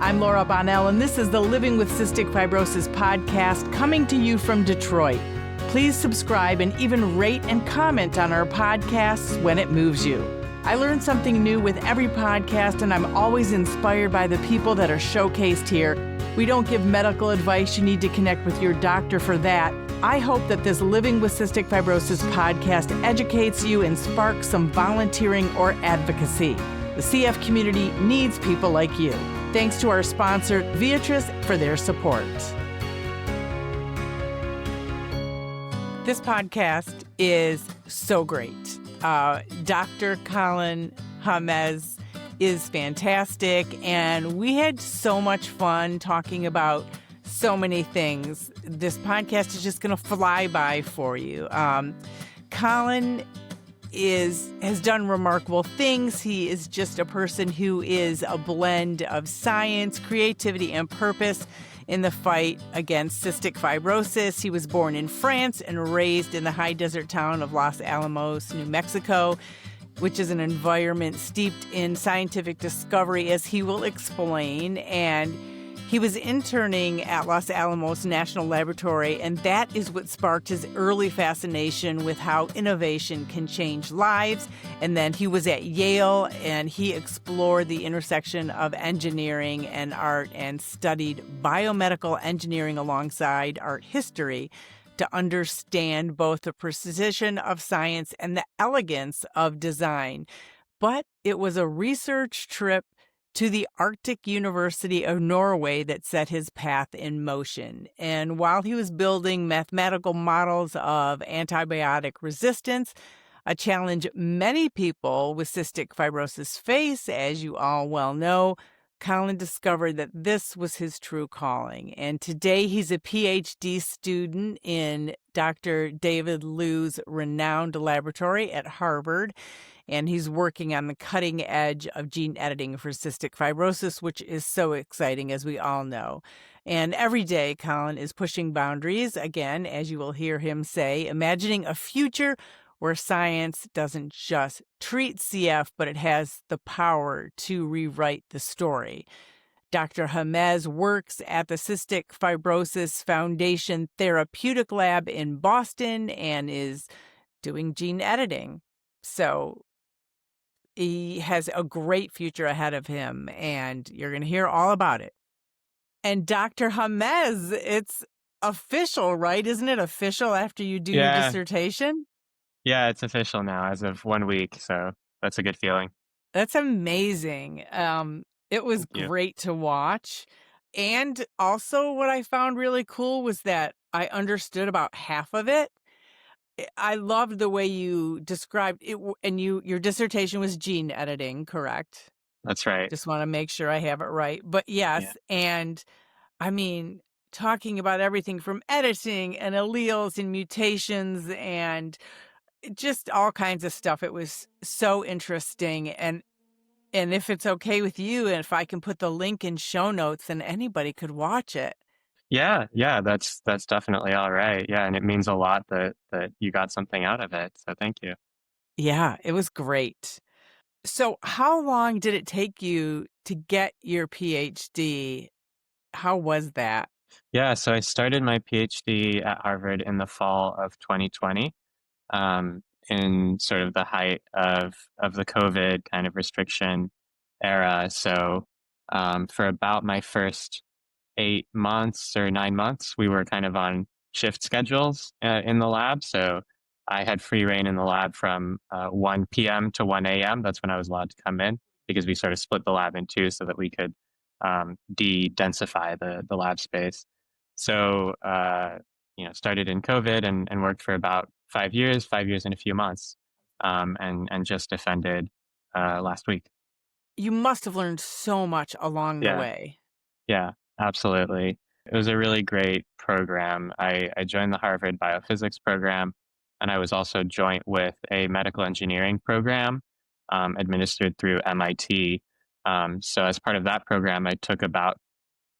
I'm Laura Bonnell, and this is the Living with Cystic Fibrosis podcast coming to you from Detroit. Please subscribe and even rate and comment on our podcasts when it moves you. I learn something new with every podcast, and I'm always inspired by the people that are showcased here. We don't give medical advice. You need to connect with your doctor for that. I hope that this Living with Cystic Fibrosis podcast educates you and sparks some volunteering or advocacy. The CF community needs people like you. Thanks to our sponsor, Viatris, for their support. This podcast is so great. Dr. Colin Hemez is fantastic, and we had so much fun talking about so many things. This podcast is just going to fly by for you. Colin has done remarkable things. He is just a person who is a blend of science, creativity, and purpose in the fight against cystic fibrosis. He was born in France and raised in the high desert town of Los Alamos, New Mexico, which is an environment steeped in scientific discovery, as he will explain. And he was interning at Los Alamos National Laboratory, and that is what sparked his early fascination with how innovation can change lives. And then he was at Yale, and he explored the intersection of engineering and art and studied biomedical engineering alongside art history to understand both the precision of science and the elegance of design. But it was a research trip to the Arctic University of Norway that set his path in motion. And while he was building mathematical models of antibiotic resistance, a challenge many people with cystic fibrosis face, as you all well know, Colin discovered that this was his true calling. And today he's a PhD student in Dr. David Liu's renowned laboratory at Harvard. And he's working on the cutting edge of gene editing for cystic fibrosis, which is so exciting, as we all know. And every day, Colin is pushing boundaries, again, as you will hear him say, imagining a future where science doesn't just treat CF, but it has the power to rewrite the story. Dr. Hemez works at the Cystic Fibrosis Foundation Therapeutic Lab in Boston and is doing gene editing. So he has a great future ahead of him, and you're going to hear all about it. And Dr. Hemez, it's official, right? Isn't it official after you do your dissertation? Yeah, it's official now as of 1 week, so that's a good feeling. That's amazing. It was great to watch. And also what I found really cool was that I understood about half of it. I loved the way you described it, and your dissertation was gene editing, correct? That's right. Just want to make sure I have it right. But yes, and I mean, talking about everything from editing and alleles and mutations and just all kinds of stuff. It was so interesting. And if it's okay with you, and if I can put the link in show notes, then anybody could watch it. Yeah, that's definitely all right. Yeah, and it means a lot that you got something out of it. So thank you. Yeah, it was great. So how long did it take you to get your PhD? How was that? Yeah, so I started my PhD at Harvard in the fall of 2020, in sort of the height of the COVID kind of restriction era. So for about my first 8 months or 9 months, we were kind of on shift schedules in the lab. So I had free reign in the lab from 1 p.m. to 1 a.m. That's when I was allowed to come in, because we sort of split the lab in two so that we could de-densify the lab space. So, started in COVID and worked for about 5 years and a few months, and just defended last week. You must have learned so much along the way. Yeah, absolutely. It was a really great program. I joined the Harvard biophysics program, and I was also joint with a medical engineering program administered through MIT. So as part of that program, I took about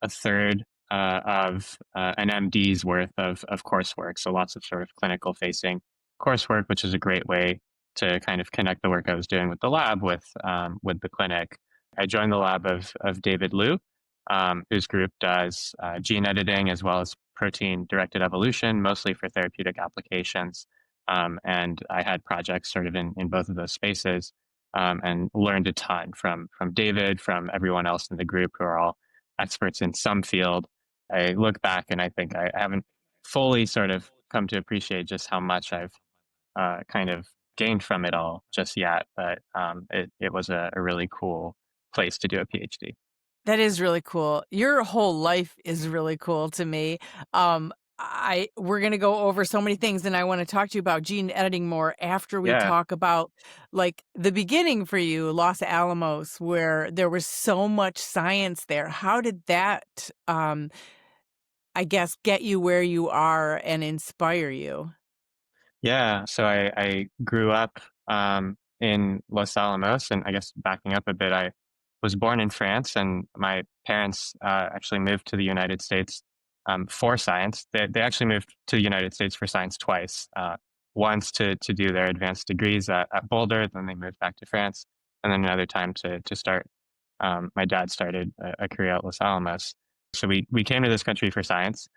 a third of an MD's worth of coursework. So lots of sort of clinical facing coursework, which is a great way to kind of connect the work I was doing with the lab with the clinic. I joined the lab of David Liu, whose group does gene editing as well as protein-directed evolution, mostly for therapeutic applications. And I had projects sort of in both of those spaces, and learned a ton from David, from everyone else in the group who are all experts in some field. I look back and I think I haven't fully sort of come to appreciate just how much I've kind of gained from it all just yet, but it was a really cool place to do a PhD. That is really cool. Your whole life is really cool to me. We're gonna go over so many things, and I want to talk to you about gene editing more after we Yeah. talk about like the beginning for you, Los Alamos, where there was so much science there. How did that, I guess, get you where you are and inspire you? Yeah, so I grew up in Los Alamos, and I guess backing up a bit, I was born in France, and my parents actually moved to the United States for science. They actually moved to the United States for science twice. Once to do their advanced degrees at Boulder, then they moved back to France, and then another time to start. My dad started a career at Los Alamos, so we came to this country for science.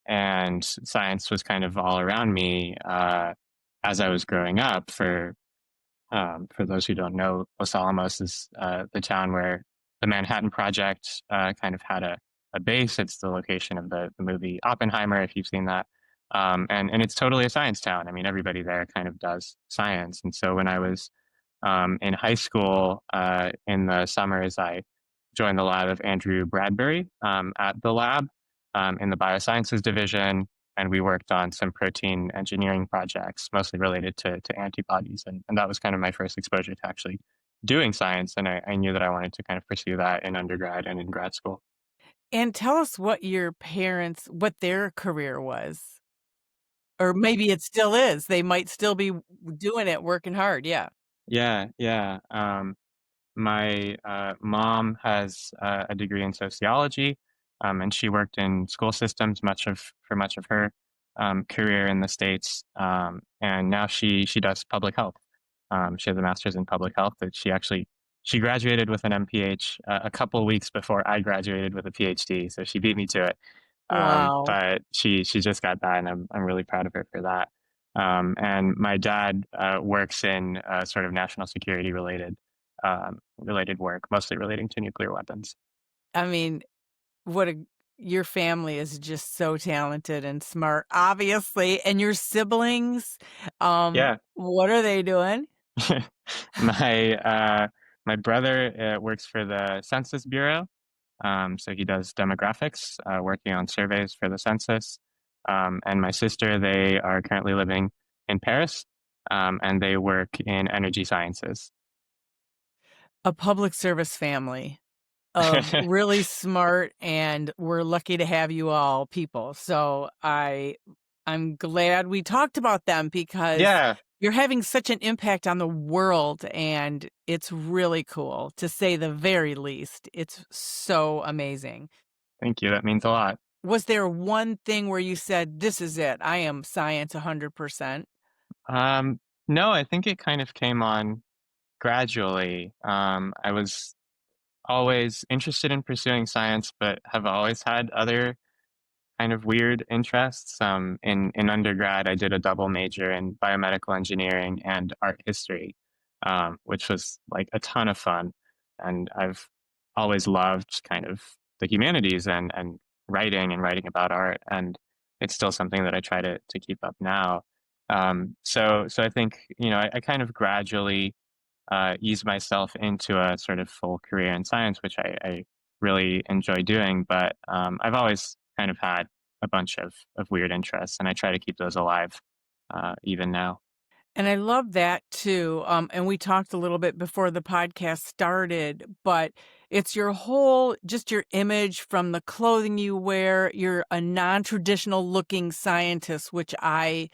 And science was kind of all around me as I was growing up. For those who don't know, Los Alamos is the town where the Manhattan Project kind of had a base. It's the location of the movie Oppenheimer, if you've seen that. And it's totally a science town. I mean, everybody there kind of does science. And so when I was in high school, in the summers, I joined the lab of Andrew Bradbury at the lab in the biosciences division, and we worked on some protein engineering projects, mostly related to antibodies. And that was kind of my first exposure to actually doing science. And I knew that I wanted to kind of pursue that in undergrad and in grad school. And tell us what your parents, what their career was, or maybe it still is. They might still be doing it, working hard. Yeah. Yeah, yeah. My mom has a degree in sociology, and she worked in school systems for much of her career in the States. And now she does public health. She has a master's in public health. That she graduated with an MPH a couple weeks before I graduated with a PhD, so she beat me to it. Wow. But she just got that, and I'm really proud of her for that. And my dad works in sort of national security related work, mostly relating to nuclear weapons. I mean, what a your family is just so talented and smart, obviously. And your siblings, Yeah. what are they doing? my my brother works for the Census Bureau, so he does demographics, working on surveys for the census. And my sister, they are currently living in Paris, and they work in energy sciences. A public service family of really smart, and we're lucky to have you all people. So I'm glad we talked about them because Yeah, you're having such an impact on the world, and it's really cool, to say the very least. It's so amazing. thank you. That means a lot. Was there one thing where you said, "This is it. I am science 100%"? Um, no, I think it kind of came on gradually. I was always interested in pursuing science, but have always had other kind of weird interests. In undergrad, I did a double major in biomedical engineering and art history, which was like a ton of fun. And I've always loved kind of the humanities and writing about art. And it's still something that I try to keep up now. So I think, I kind of gradually ease myself into a sort of full career in science, which I really enjoy doing. But I've always kind of had a bunch of weird interests, and I try to keep those alive even now. And I love that too. And we talked a little bit before the podcast started, but it's your whole, just your image from the clothing you wear. You're a non-traditional looking scientist, which I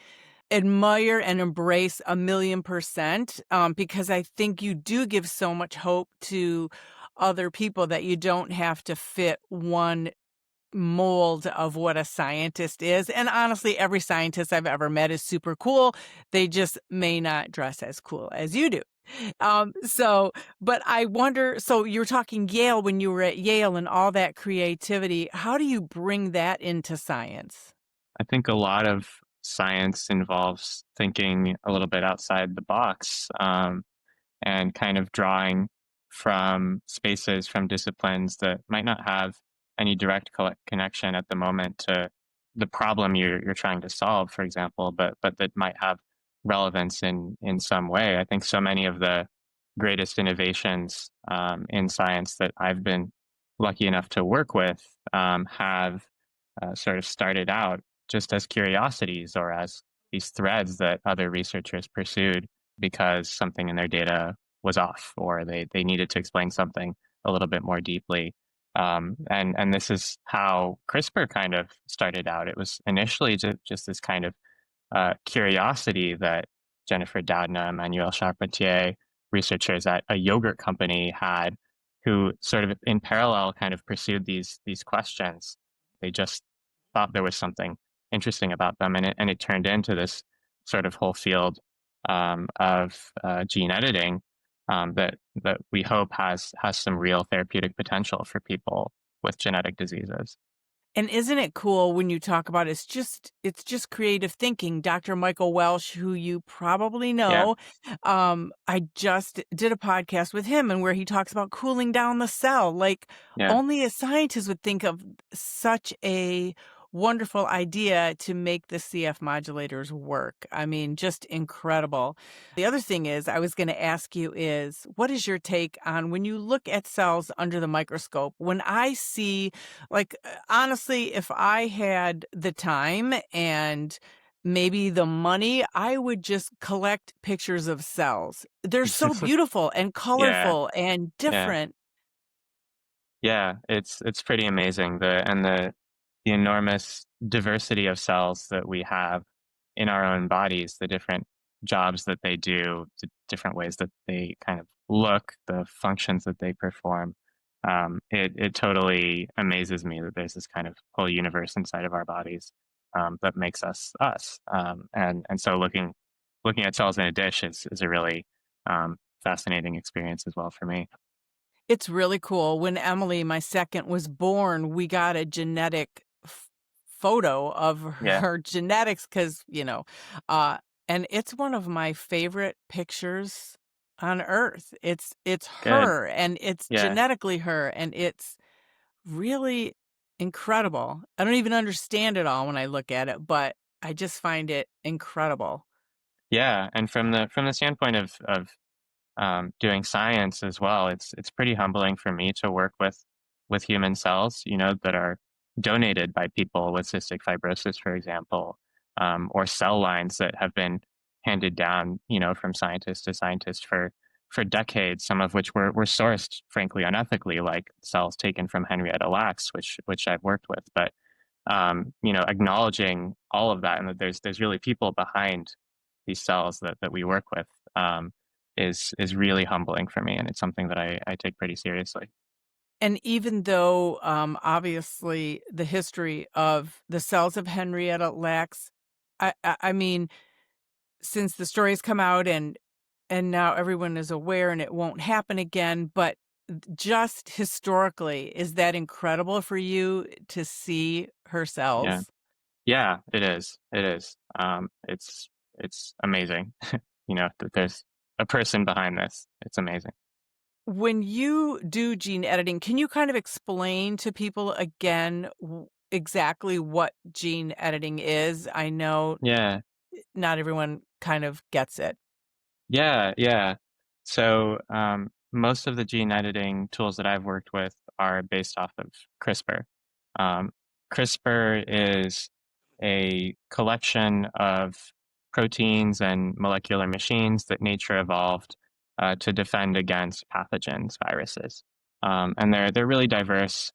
admire and embrace 1,000,000%, because I think you do give so much hope to other people that you don't have to fit one mold of what a scientist is. And honestly, every scientist I've ever met is super cool. They just may not dress as cool as you do. So, but I wonder, so you were talking Yale when you were at Yale and all that creativity. How do you bring that into science? I think a lot of science involves thinking a little bit outside the box. And kind of drawing from spaces, from disciplines that might not have any direct connection at the moment to the problem you're trying to solve, for example, but that might have relevance in some way. I think so many of the greatest innovations in science that I've been lucky enough to work with have sort of started out just as curiosities or as these threads that other researchers pursued because something in their data was off or they needed to explain something a little bit more deeply. And this is how CRISPR kind of started out. It was initially just this kind of curiosity that Jennifer Doudna, Emmanuel Charpentier, researchers at a yogurt company had, who sort of in parallel kind of pursued these questions. They just thought there was something interesting about them, and it turned into this sort of whole field of gene editing that we hope has some real therapeutic potential for people with genetic diseases. And isn't it cool when you talk about it's just creative thinking. Dr. Michael Welsh, who you probably Yeah, know, I just did a podcast with him and where he talks about cooling down the cell. Like yeah, only a scientist would think of such a wonderful idea to make the CF modulators work. I mean, just incredible. The other thing is, I was going to ask you is, what is your take on when you look at cells under the microscope? When I see like, honestly, if I had the time and maybe the money, I would just collect pictures of cells. They're so beautiful and yeah, colorful and yeah. different. Yeah, it's pretty amazing the enormous diversity of cells that we have in our own bodies, the different jobs that they do, the different ways that they kind of look, the functions that they perform. It totally amazes me that there's this kind of whole universe inside of our bodies that makes us us. And so looking at cells in a dish is a really fascinating experience as well for me. It's really cool. When Emily, my second, was born, we got a genetic photo of Yeah, her genetics because, uh, and it's one of my favorite pictures on earth. It's good. her and it's Yeah. genetically her and it's really incredible. I don't even understand it all when I look at it, but I just find it incredible. Yeah, and from the standpoint of doing science as well, it's pretty humbling for me to work with human cells, you know, that are donated by people with cystic fibrosis, for example, or cell lines that have been handed down, you know, from scientist to scientist for decades. Some of which were sourced, frankly, unethically, like cells taken from Henrietta Lacks, which I've worked with, but you know, acknowledging all of that and that there's really people behind these cells that we work with is really humbling for me, and it's something that I take pretty seriously. And even though, obviously, the history of the cells of Henrietta Lacks, I mean, since the stories come out and now everyone is aware and it won't happen again, but just historically, is that incredible for you to see her Yeah, cells? yeah, it is. It is. It's amazing, you know, that there's a person behind this. It's amazing. When you do gene editing, can you kind of explain to people again exactly what gene editing is? I know Yeah. not everyone kind of gets it. Yeah, yeah. So most of the gene editing tools that I've worked with are based off of CRISPR. Um, CRISPR is a collection of proteins and molecular machines that nature evolved to defend against pathogens, viruses, and they're really diverse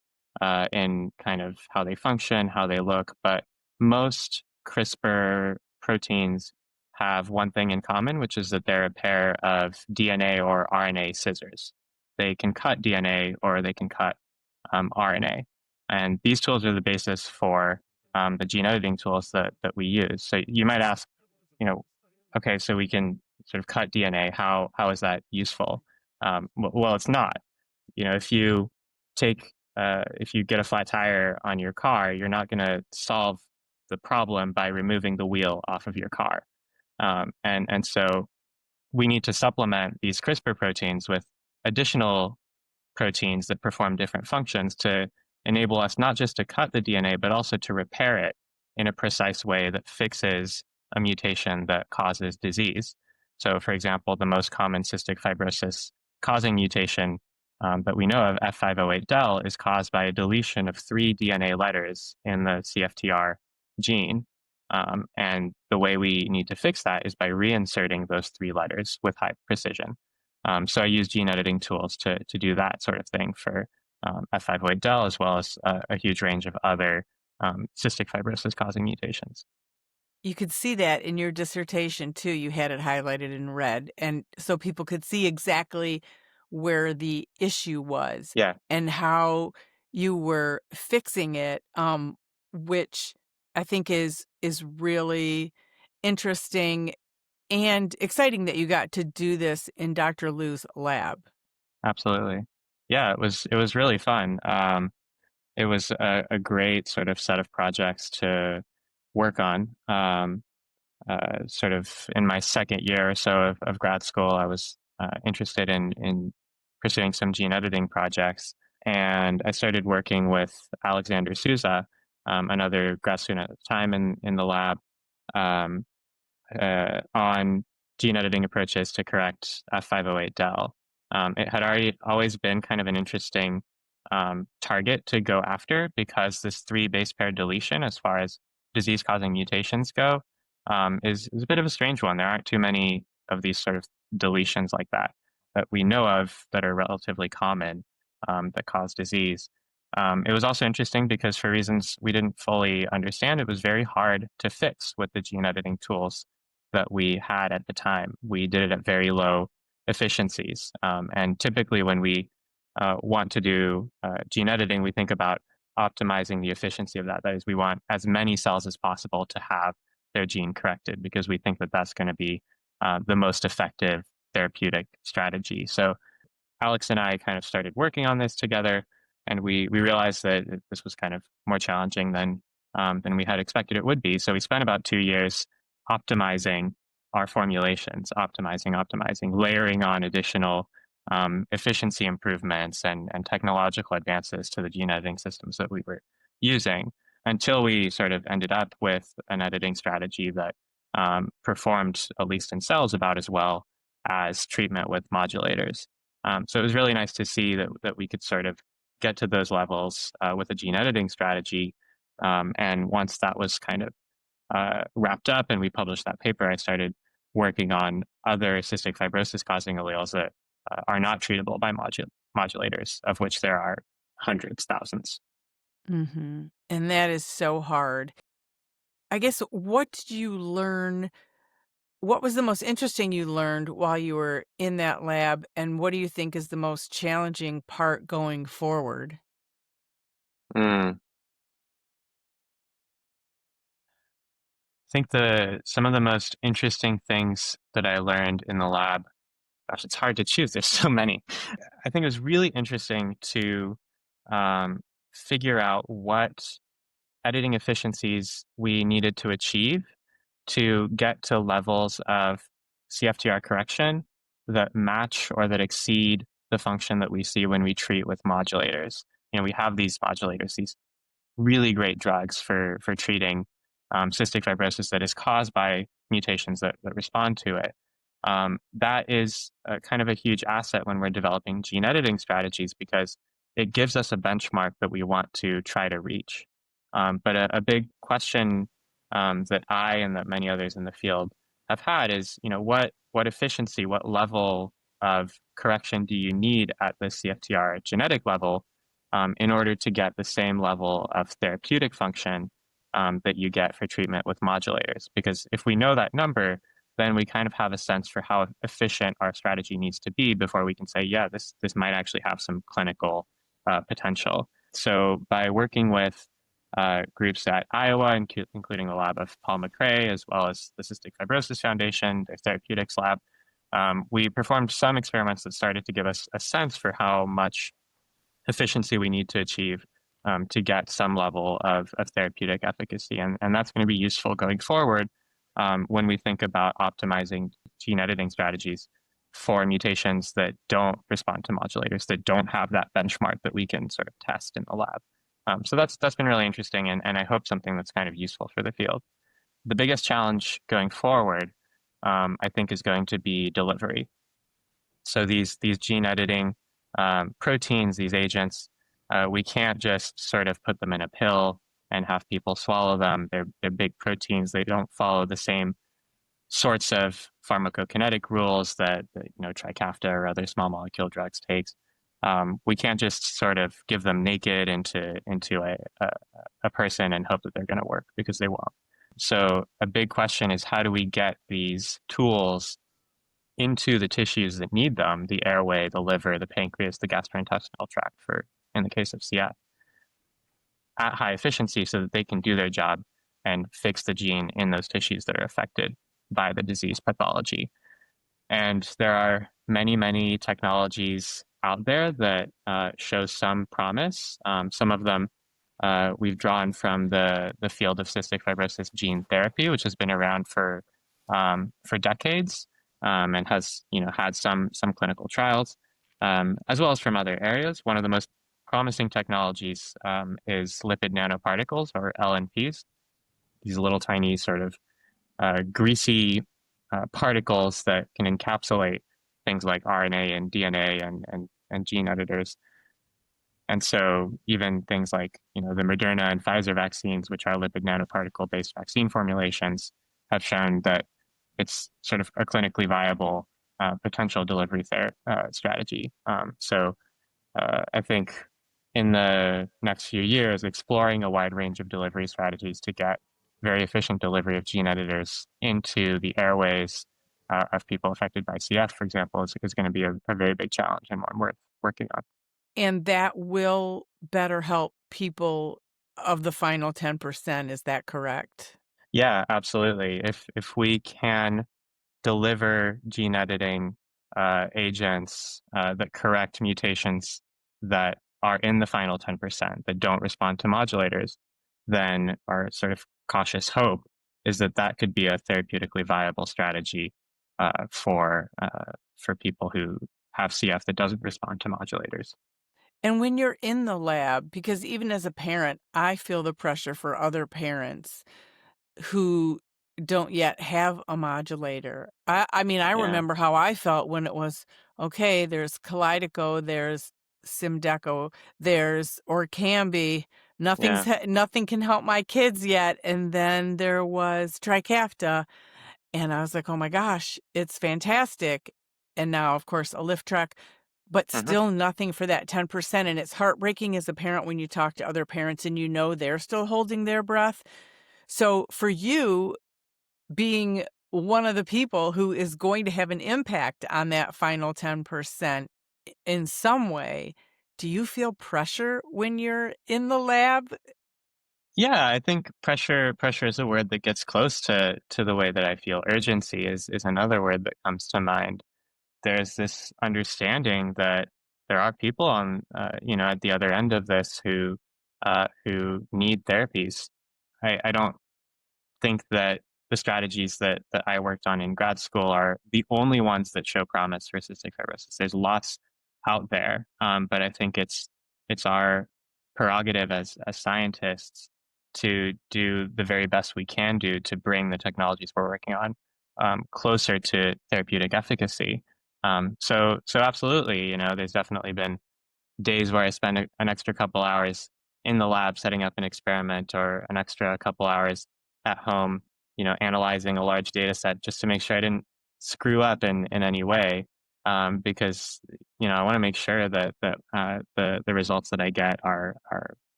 in kind of how they function, how they look. But most CRISPR proteins have one thing in common, which is that they're a pair of DNA or RNA scissors. They can cut DNA or they can cut RNA. And these tools are the basis for the gene editing tools that we use. So you might ask, you know, okay, so we can sort of cut DNA, how is that useful? Well, it's not. If you if you get a flat tire on your car, you're not going to solve the problem by removing the wheel off of your car. And so we need to supplement these CRISPR proteins with additional proteins that perform different functions to enable us not just to cut the DNA, but also to repair it in a precise way that fixes a mutation that causes disease. So, for example, the most common cystic fibrosis causing mutation that we know of, F508del, is caused by a deletion of 3 DNA letters in the CFTR gene. And the way we need to fix that is by reinserting those 3 letters with high precision. So I use gene editing tools to do that sort of thing for F508del, as well as a huge range of other cystic fibrosis causing mutations. You could see that in your dissertation too. You had it highlighted in red, and so people could see exactly where the issue was Yeah, and how you were fixing it, which I think is really interesting and exciting that you got to do this in Dr. Liu's lab. absolutely. Yeah, it was really fun. It was a great sort of set of projects to work on. Sort of in my second year or so of grad school, I was interested in pursuing some gene editing projects. And I started working with Alexander Souza, another grad student at the time in the lab, um, on gene editing approaches to correct F508del. It had always been kind of an interesting target to go after because this 3 base pair deletion, as far as disease causing mutations go, is a bit of a strange one. There aren't too many of these sort of deletions like that we know of that are relatively common that cause disease. It was also interesting because for reasons we didn't fully understand, it was very hard to fix with the gene editing tools that we had at the time. We did it at very low efficiencies. And typically when we want to do gene editing, we think about optimizing the efficiency of that. That is, we want as many cells as possible to have their gene corrected because we think that that's going to be the most effective therapeutic strategy. So Alex and I kind of started working on this together, and we realized that this was kind of more challenging than we had expected it would be. So we spent about 2 years optimizing our formulations, optimizing, layering on additional efficiency improvements and technological advances to the gene editing systems that we were using until we sort of ended up with an editing strategy that performed, at least in cells, about as well as treatment with modulators. So it was really nice to see that we could sort of get to those levels with a gene editing strategy. And once that was kind of wrapped up and we published that paper, I started working on other cystic fibrosis causing alleles that are not treatable by modulators, of which there are hundreds, thousands. And that is so hard. I guess, what did you learn? What was the most interesting you learned while you were in that lab, and what do you think is the most challenging part going forward? Mm. I think some of the most interesting things that I learned in the lab, gosh, it's hard to choose. There's so many. I think it was really interesting to um, figure out what editing efficiencies we needed to achieve to get to levels of CFTR correction that match or that exceed the function that we see when we treat with modulators. We have these modulators, these really great drugs for treating cystic fibrosis that is caused by mutations that respond to it. That is kind of a huge asset when we're developing gene editing strategies because it gives us a benchmark that we want to try to reach. But a big question that I and that many others in the field have had is, what efficiency, what level of correction do you need at the CFTR genetic level in order to get the same level of therapeutic function that you get for treatment with modulators? Because if we know that number, then we kind of have a sense for how efficient our strategy needs to be before we can say, yeah, this might actually have some clinical potential. So by working with groups at Iowa, including the lab of Paul McRae, as well as the Cystic Fibrosis Foundation, their therapeutics lab, we performed some experiments that started to give us a sense for how much efficiency we need to achieve to get some level of therapeutic efficacy. And that's going to be useful going forward when we think about optimizing gene editing strategies for mutations that don't respond to modulators, that don't have that benchmark that we can sort of test in the lab. So that's been really interesting, and I hope something that's kind of useful for the field. The biggest challenge going forward, I think, is going to be delivery. So these gene editing proteins, these agents, we can't just sort of put them in a pill and have people swallow them. They're big proteins. They don't follow the same sorts of pharmacokinetic rules that Trikafta or other small molecule drugs takes. We can't just sort of give them naked into a person and hope that they're going to work, because they won't. So a big question is, how do we get these tools into the tissues that need them, the airway, the liver, the pancreas, the gastrointestinal tract, for in the case of CF, at high efficiency so that they can do their job and fix the gene in those tissues that are affected by the disease pathology. And there are many, many technologies out there that show some promise. Some of them we've drawn from the field of cystic fibrosis gene therapy, which has been around for decades. And has had some clinical trials, as well as from other areas. One of the most promising technologies is lipid nanoparticles, or LNPs. These little tiny sort of greasy particles that can encapsulate things like RNA and DNA and gene editors. And so even things like the Moderna and Pfizer vaccines, which are lipid nanoparticle-based vaccine formulations, have shown that it's sort of a clinically viable potential delivery strategy. So I think in the next few years, exploring a wide range of delivery strategies to get very efficient delivery of gene editors into the airways of people affected by CF, for example, is going to be a very big challenge, and one worth working on. And that will better help people of the final 10%. Is that correct? Yeah, absolutely. If we can deliver gene editing agents that correct mutations that are in the final 10% that don't respond to modulators, then our sort of cautious hope is that that could be a therapeutically viable strategy for people who have CF that doesn't respond to modulators. And when you're in the lab, because even as a parent, I feel the pressure for other parents who don't yet have a modulator. I mean, I Yeah, remember how I felt when it was, okay, there's Kalydeco, there's Symdeko, there's Orkambi. yeah. Nothing can help my kids yet. And then there was Trikafta. And I was like, oh my gosh, it's fantastic. And now, of course, a lift truck, but Hmm. still nothing for that 10%. And it's heartbreaking as a parent when you talk to other parents and they're still holding their breath. So for you, being one of the people who is going to have an impact on that final 10% in some way, do you feel pressure when you're in the lab? Yeah, I think pressure is a word that gets close to the way that I feel. Urgency is another word that comes to mind. There's this understanding that there are people on at the other end of this who need therapies. I don't think that the strategies that I worked on in grad school are the only ones that show promise for cystic fibrosis. There's lots out there, but I think it's our prerogative as scientists to do the very best we can do to bring the technologies we're working on closer to therapeutic efficacy. So absolutely, there's definitely been days where I spend an extra couple hours in the lab setting up an experiment, or an extra couple hours at home, analyzing a large data set just to make sure I didn't screw up in any way. Because, I want to make sure that the results that I get are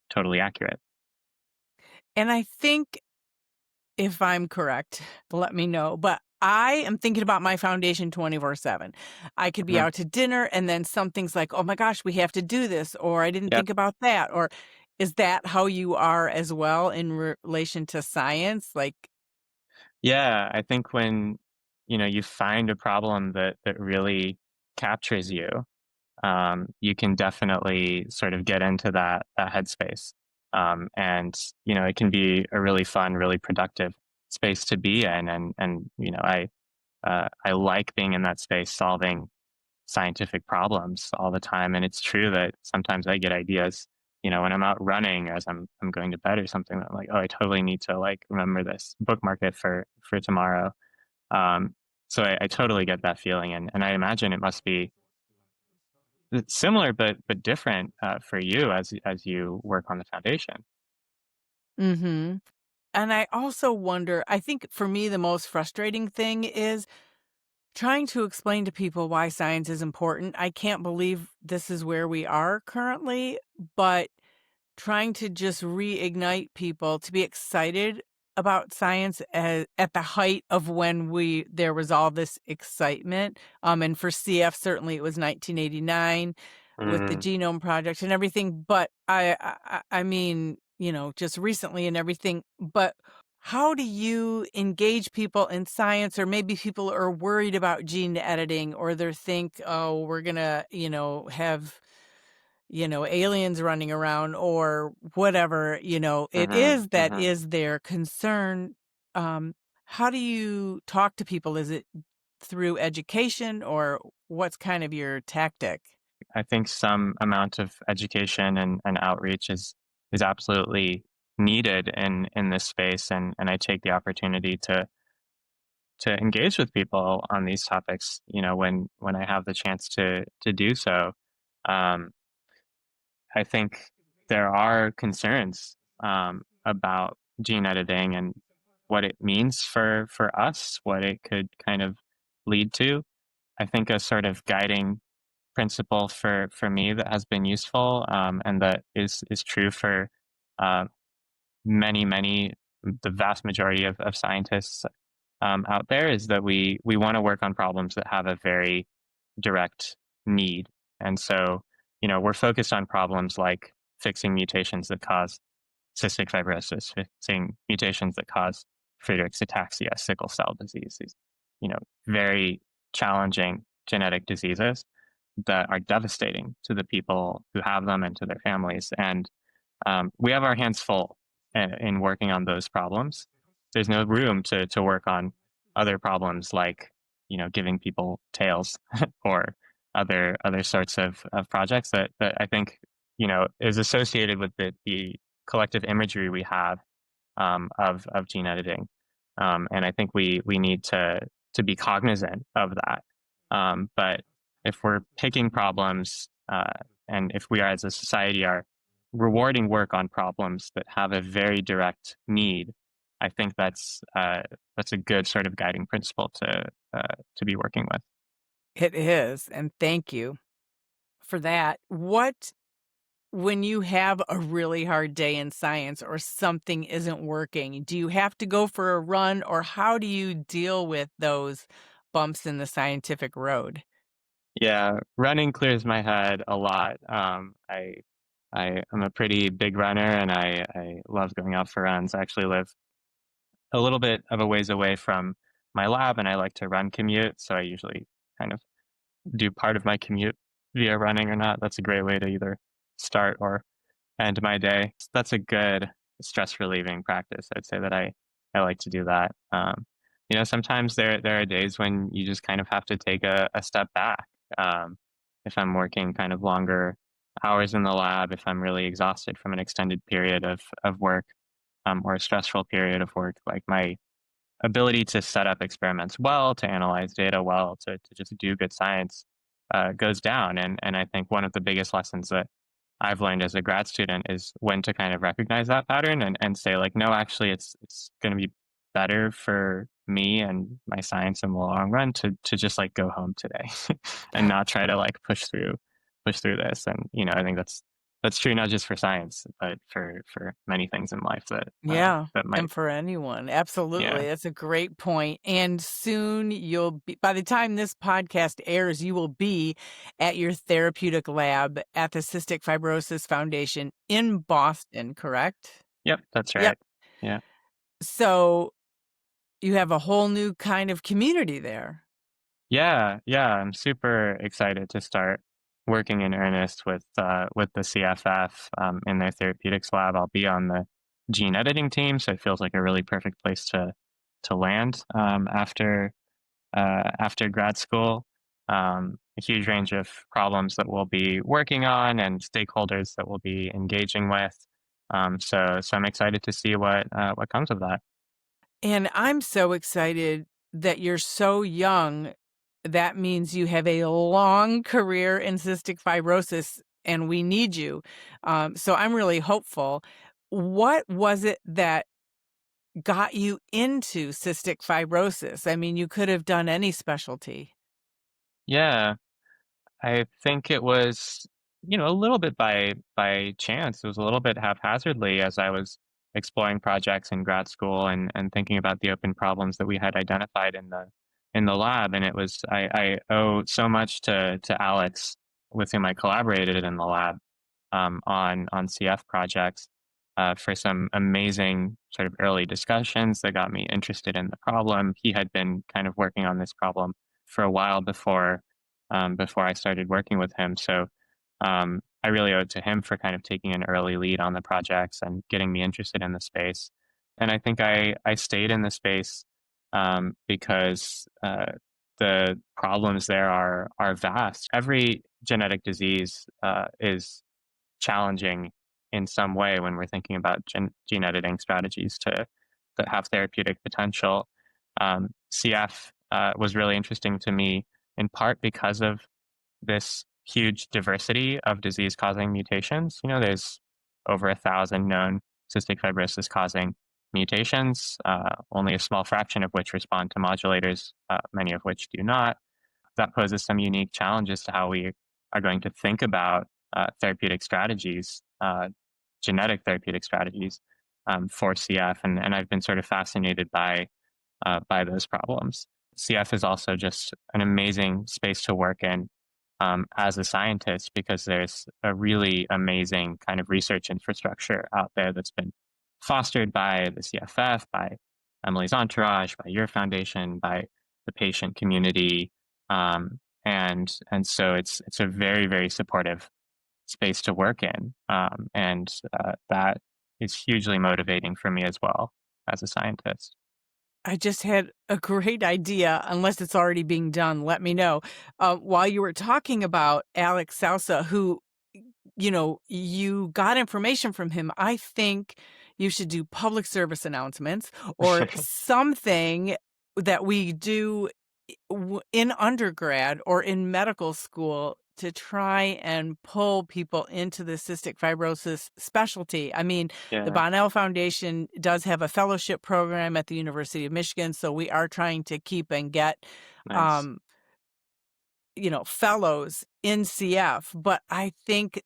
totally accurate. And I think, if I'm correct, let me know, but I am thinking about my foundation 24/7. I could be Mhm. out to dinner and then something's like, "Oh my gosh, we have to do this," or "I didn't Yep. think about that," or is that how you are as well in relation to science? Like, Yeah, I think when you find a problem that really captures you, you can definitely sort of get into that headspace. And it can be a really fun, really productive space to be in. And I like being in that space, solving scientific problems all the time. And it's true that sometimes I get ideas, when I'm out running as I'm going to bed or something. That I'm like, oh, I totally need to like remember this, bookmark it for tomorrow. Um, so I totally get that feeling, and I imagine it must be similar but different for you as you work on the foundation. Mm-hmm. And I also wonder, I think for me, the most frustrating thing is trying to explain to people why science is important. I can't believe this is where we are currently, but trying to just reignite people to be excited about science at the height of when there was all this excitement. And for CF, certainly it was 1989 with the Mm, Genome Project and everything. But I mean, just recently and everything. But how do you engage people in science, or maybe people are worried about gene editing, or they think, oh, we're gonna, have aliens running around or whatever, it mm-hmm, is that mm-hmm. is their concern. Um, how do you talk to people? Is it through education, or what's kind of your tactic? I think some amount of education and outreach is absolutely needed in this space, and I take the opportunity to engage with people on these topics, when I have the chance to do so. Um, I think there are concerns about gene editing and what it means for us, what it could kind of lead to. I think a sort of guiding principle for me that has been useful, and that is true for uh, many, the vast majority of scientists out there, is that we want to work on problems that have a very direct need. And so, we're focused on problems like fixing mutations that cause cystic fibrosis, fixing mutations that cause Friedreich's ataxia, sickle cell disease, these, very challenging genetic diseases that are devastating to the people who have them and to their families. And we have our hands full in working on those problems. There's no room to work on other problems like, giving people tails or other sorts of projects that I think, is associated with the collective imagery we have of gene editing. And I think we need to be cognizant of that. But if we're picking problems, and if we are as a society are rewarding work on problems that have a very direct need, I think that's a good sort of guiding principle to be working with. It is, and thank you for that. When you have a really hard day in science or something isn't working, do you have to go for a run, or how do you deal with those bumps in the scientific road? Yeah, running clears my head a lot. I am a pretty big runner, and I love going out for runs. I actually live a little bit of a ways away from my lab, and I like to run commute. So I usually kind of do part of my commute via running or not. That's a great way to either start or end my day. That's a good stress relieving practice. I'd say that I like to do that. Sometimes there are days when you just kind of have to take a step back. Um, if I'm working kind of longer hours in the lab, if I'm really exhausted from an extended period of work, or a stressful period of work, like my ability to set up experiments well, to analyze data well, to just do good science goes down. And I think one of the biggest lessons that I've learned as a grad student is when to kind of recognize that pattern and say like, no, actually it's going to be better for me and my science in the long run to just like go home today and not try to like push through this. And, I think that's true not just for science, but for many things in life Yeah, that and might, for anyone. yeah. Absolutely. That's a great point. And soon by the time this podcast airs, you will be at your therapeutic lab at the Cystic Fibrosis Foundation in Boston, correct? Yep, that's Yep. right. Yeah. So you have a whole new kind of community there. Yeah, I'm super excited to start working in earnest with the CFF in their therapeutics lab. I'll be on the gene editing team, so it feels like a really perfect place to land after grad school. A huge range of problems that we'll be working on and stakeholders that we'll be engaging with. So I'm excited to see what comes of that. And I'm so excited that you're so young. That means you have a long career in cystic fibrosis, and we need you. So I'm really hopeful. What was it that got you into cystic fibrosis? I mean, you could have done any specialty. Yeah, I think it was, a little bit by chance. It was a little bit haphazardly as I was exploring projects in grad school and thinking about the open problems that we had identified in the lab. And it was I owe so much to Alex, with whom I collaborated in the lab on CF projects for some amazing sort of early discussions that got me interested in the problem. He had been kind of working on this problem for a while before I started working with him. So I really owe it to him for kind of taking an early lead on the projects and getting me interested in the space. And I think I stayed in the space because the problems there are vast. Every genetic disease is challenging in some way when we're thinking about gene editing strategies that have therapeutic potential. CF was really interesting to me in part because of this huge diversity of disease causing mutations. There's over 1,000 known cystic fibrosis causing mutations, only a small fraction of which respond to modulators, many of which do not. That poses some unique challenges to how we are going to think about therapeutic strategies, genetic therapeutic strategies for CF. And I've been sort of fascinated by those problems. CF is also just an amazing space to work in as a scientist because there's a really amazing kind of research infrastructure out there that's been fostered by the CFF, by Emily's entourage, by your foundation, by the patient community, and so it's a very very supportive space to work in, and that is hugely motivating for me as well as a scientist. I just had a great idea. Unless it's already being done, let me know. While you were talking about Alex Sousa, who, you got information from him, I think you should do public service announcements or something that we do in undergrad or in medical school to try and pull people into the cystic fibrosis specialty. I mean, the Yeah, Bonnell Foundation does have a fellowship program at the University of Michigan, so we are trying to keep and get, nice. um, fellows in CF. But I think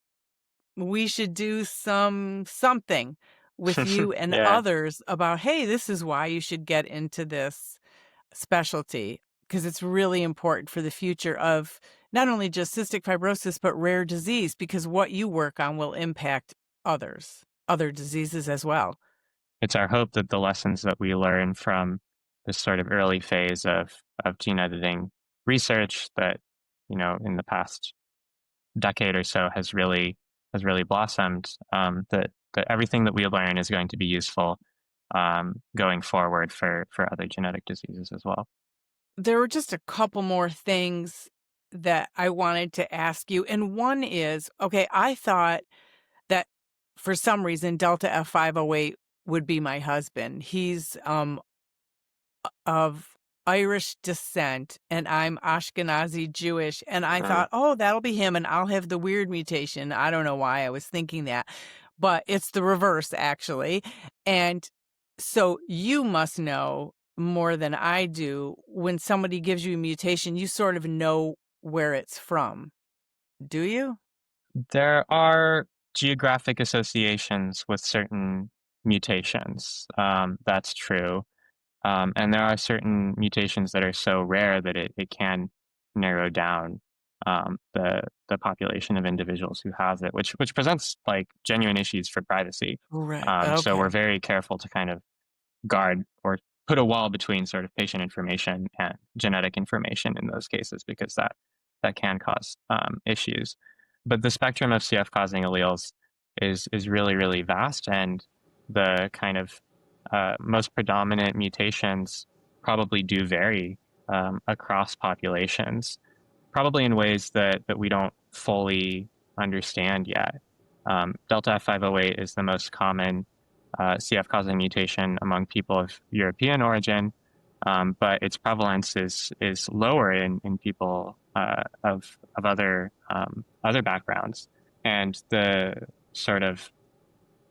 we should do something with you and Yeah, others about, hey, this is why you should get into this specialty, because it's really important for the future of not only just cystic fibrosis, but rare disease, because what you work on will impact other diseases as well. it's our hope that the lessons that we learn from this sort of early phase of gene editing research that in the past decade or so has really blossomed, that everything that we learn is going to be useful going forward for other genetic diseases as well. There were just a couple more things that I wanted to ask you. And one is, okay, I thought that for some reason Delta F508 would be my husband. He's of Irish descent and I'm Ashkenazi Jewish. And I Uh, thought, oh, that'll be him and I'll have the weird mutation. I don't know why I was thinking that, but it's the reverse actually. And so you must know more than I do. When somebody gives you a mutation, you sort of know where it's from. Do you? there are geographic associations with certain mutations. That's true. And there are certain mutations that are so rare that it can narrow down the population of individuals who have it, which presents like genuine issues for privacy. Right. So we're Okay. very careful to kind of guard or put a wall between sort of patient information and genetic information in those cases, because that can cause issues. But the spectrum of CF causing alleles is really, really vast, and the kind of most predominant mutations probably do vary across populations, probably in ways that we don't fully understand yet. Delta F508 is the most common CF causing mutation among people of European origin, but its prevalence is lower in people of other backgrounds, and the sort of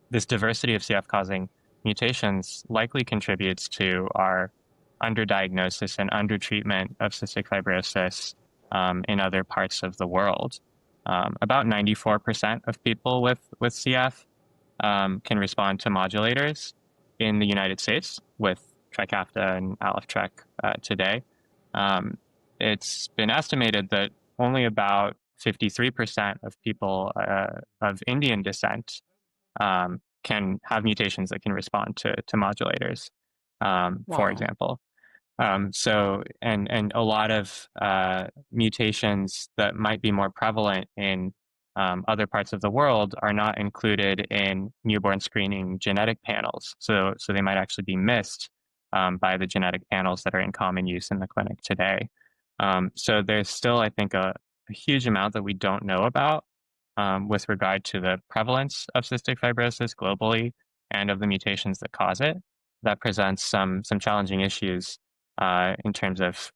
this diversity of CF causing mutations likely contributes to our underdiagnosis and undertreatment of cystic fibrosis in other parts of the world. About 94% of people with CF can respond to modulators in the United States with Trikafta and Alyftrek today. It's been estimated that only about 53% of people of Indian descent can have mutations that can respond to modulators, for Wow. example. And a lot of mutations that might be more prevalent in other parts of the world are not included in newborn screening genetic panels. So they might actually be missed by the genetic panels that are in common use in the clinic today. So there's still, I think, a huge amount that we don't know about with regard to the prevalence of cystic fibrosis globally and of the mutations that cause it. That presents some challenging issues in terms of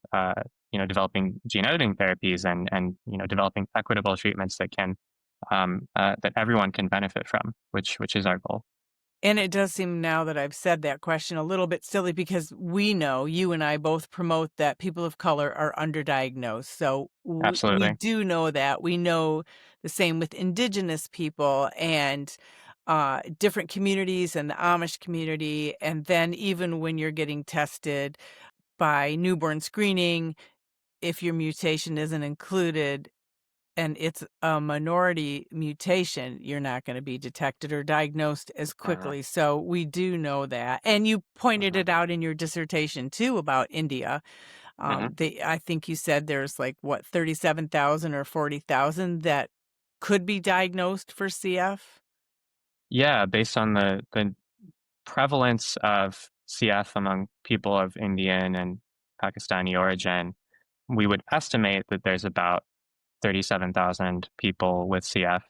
developing gene editing therapies and developing equitable treatments that can that everyone can benefit from, which is our goal. And it does seem, now that I've said that question, a little bit silly, because we know, you and I both promote that people of color are underdiagnosed. So we Absolutely. do know that. We know the same with Indigenous people and different communities and the Amish community. And then even when you're getting tested by newborn screening, if your mutation isn't included and it's a minority mutation, you're not going to be detected or diagnosed as Uh-huh. quickly. So we do know that. And you pointed Uh-huh. it out in your dissertation too about India. Uh-huh. I think you said there's like, what, 37,000 or 40,000 that could be diagnosed for CF? Yeah, based on the prevalence of CF among people of Indian and Pakistani origin, we would estimate that there's about 37,000 people with CF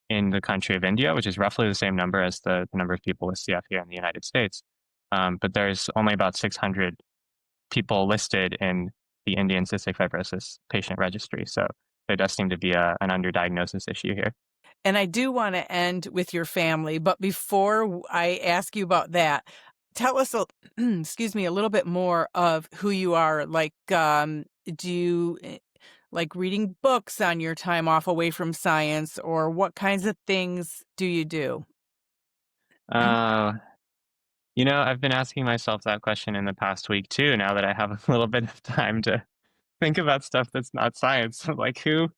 in the country of India, which is roughly the same number as the number of people with CF here in the United States. But there's only about 600 people listed in the Indian cystic fibrosis patient registry. So there does seem to be an underdiagnosis issue here. And I do want to end with your family, but before I ask you about that, tell us, excuse me, a little bit more of who you are. Like, do you like reading books on your time off away from science, or what kinds of things do you do? Uh, I've been asking myself that question in the past week too, now that I have a little bit of time to think about stuff that's not science. Like, who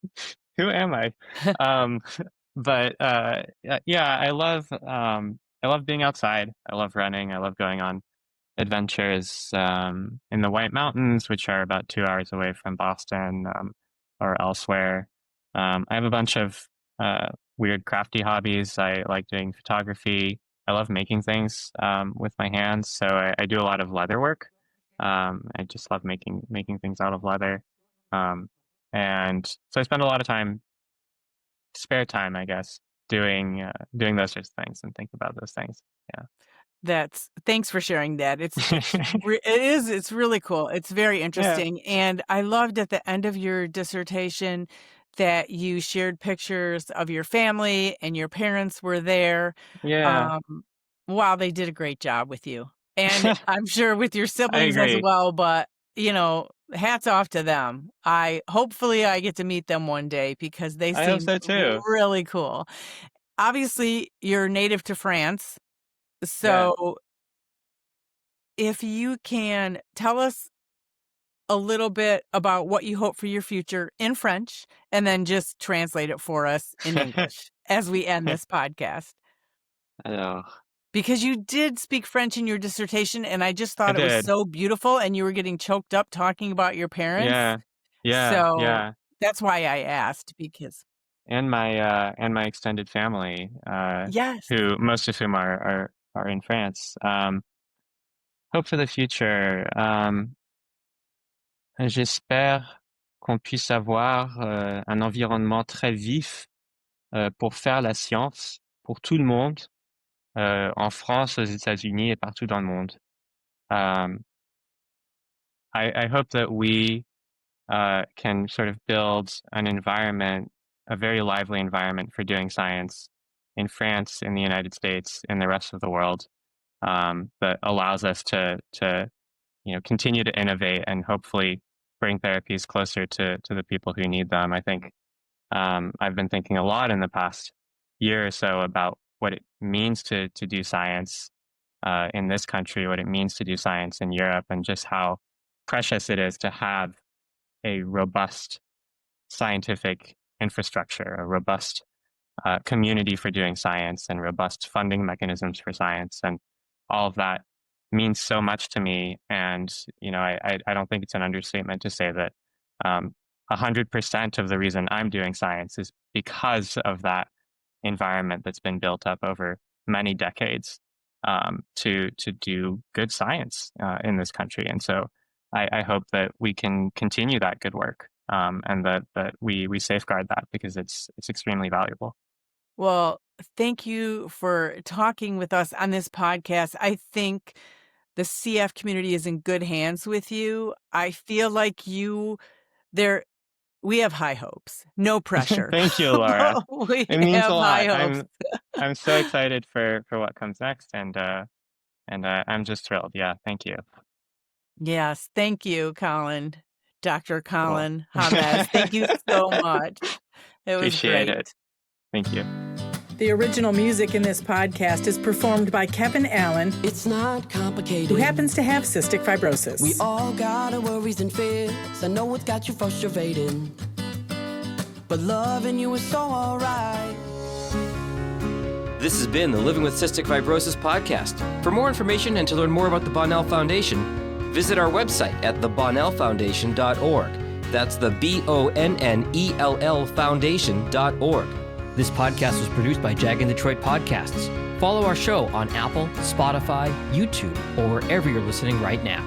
am I? Um, but yeah, I love being outside. I love running. I love going on adventures in the White Mountains, which are about 2 hours away from Boston, or elsewhere. I have a bunch of weird crafty hobbies. I like doing photography. I love making things with my hands. So I do a lot of leather work. I just love making things out of leather. Um, and so I spend a lot of time, spare time, I guess, doing those sorts of things and think about those things. Thanks for sharing that. Yeah. It's really cool. It's very Yeah. interesting. And I loved at the end of your dissertation that you shared pictures of your family and your parents were there. Yeah. Um, wow, they did a great job with you. And I'm sure with your I siblings as agree. well, but hats off to them. Hopefully I get to meet them one day because they I hope seem so too. really cool. Obviously, you're native to France. Yeah. So if you can tell us a little bit about what you hope for your future in French, and then just translate it for us in English as we end this podcast. Alors, because you did speak French in your dissertation, and I just I thought it was did. so beautiful, and you were getting choked up talking about your parents. Yeah. Yeah. So Yeah. that's why I asked, because And my extended family, yes. who most of whom are in France. Hope for the future. J'espère qu'on puisse avoir un environnement très vif pour faire la science pour tout le monde, en France, aux États-Unis et partout dans le monde. I hope that we can sort of build an environment, a very lively environment for doing science in France, in the United States, in the rest of the world, that allows us to continue to innovate and hopefully bring therapies closer to the people who need them. I think I've been thinking a lot in the past year or so about what it means to do science in this country, what it means to do science in Europe, and just how precious it is to have a robust scientific infrastructure, a robust community for doing science, and robust funding mechanisms for science. And all of that means so much to me. And, I don't think it's an understatement to say that 100% of the reason I'm doing science is because of that environment that's been built up over many decades to do good science in this country. And so I hope that we can continue that good work, and that we safeguard that, because it's extremely valuable. Well, thank you for talking with us on this podcast. I think the CF community is in good hands with you. I feel like we have high hopes. No pressure. Thank you, Laura. We It means have a high lot. hopes. I'm so excited for what comes next, and I'm just thrilled. Yeah, thank you. Yes, thank you, Colin. Dr. Cool. Colin Hemez. Thank you so much. It was Appreciate great. it. Thank you. The original music in this podcast is performed by Kevin Allen, It's not complicated. who happens to have cystic fibrosis. We all got our worries and fears. I know it's got you frustrated, but loving you is so alright. This has been the Living with Cystic Fibrosis podcast. For more information and to learn more about the Bonnell Foundation, visit our website at thebonnellfoundation.org. That's the BONNELL Foundation.org. This podcast was produced by Jag and Detroit Podcasts. Follow our show on Apple, Spotify, YouTube, or wherever you're listening right now.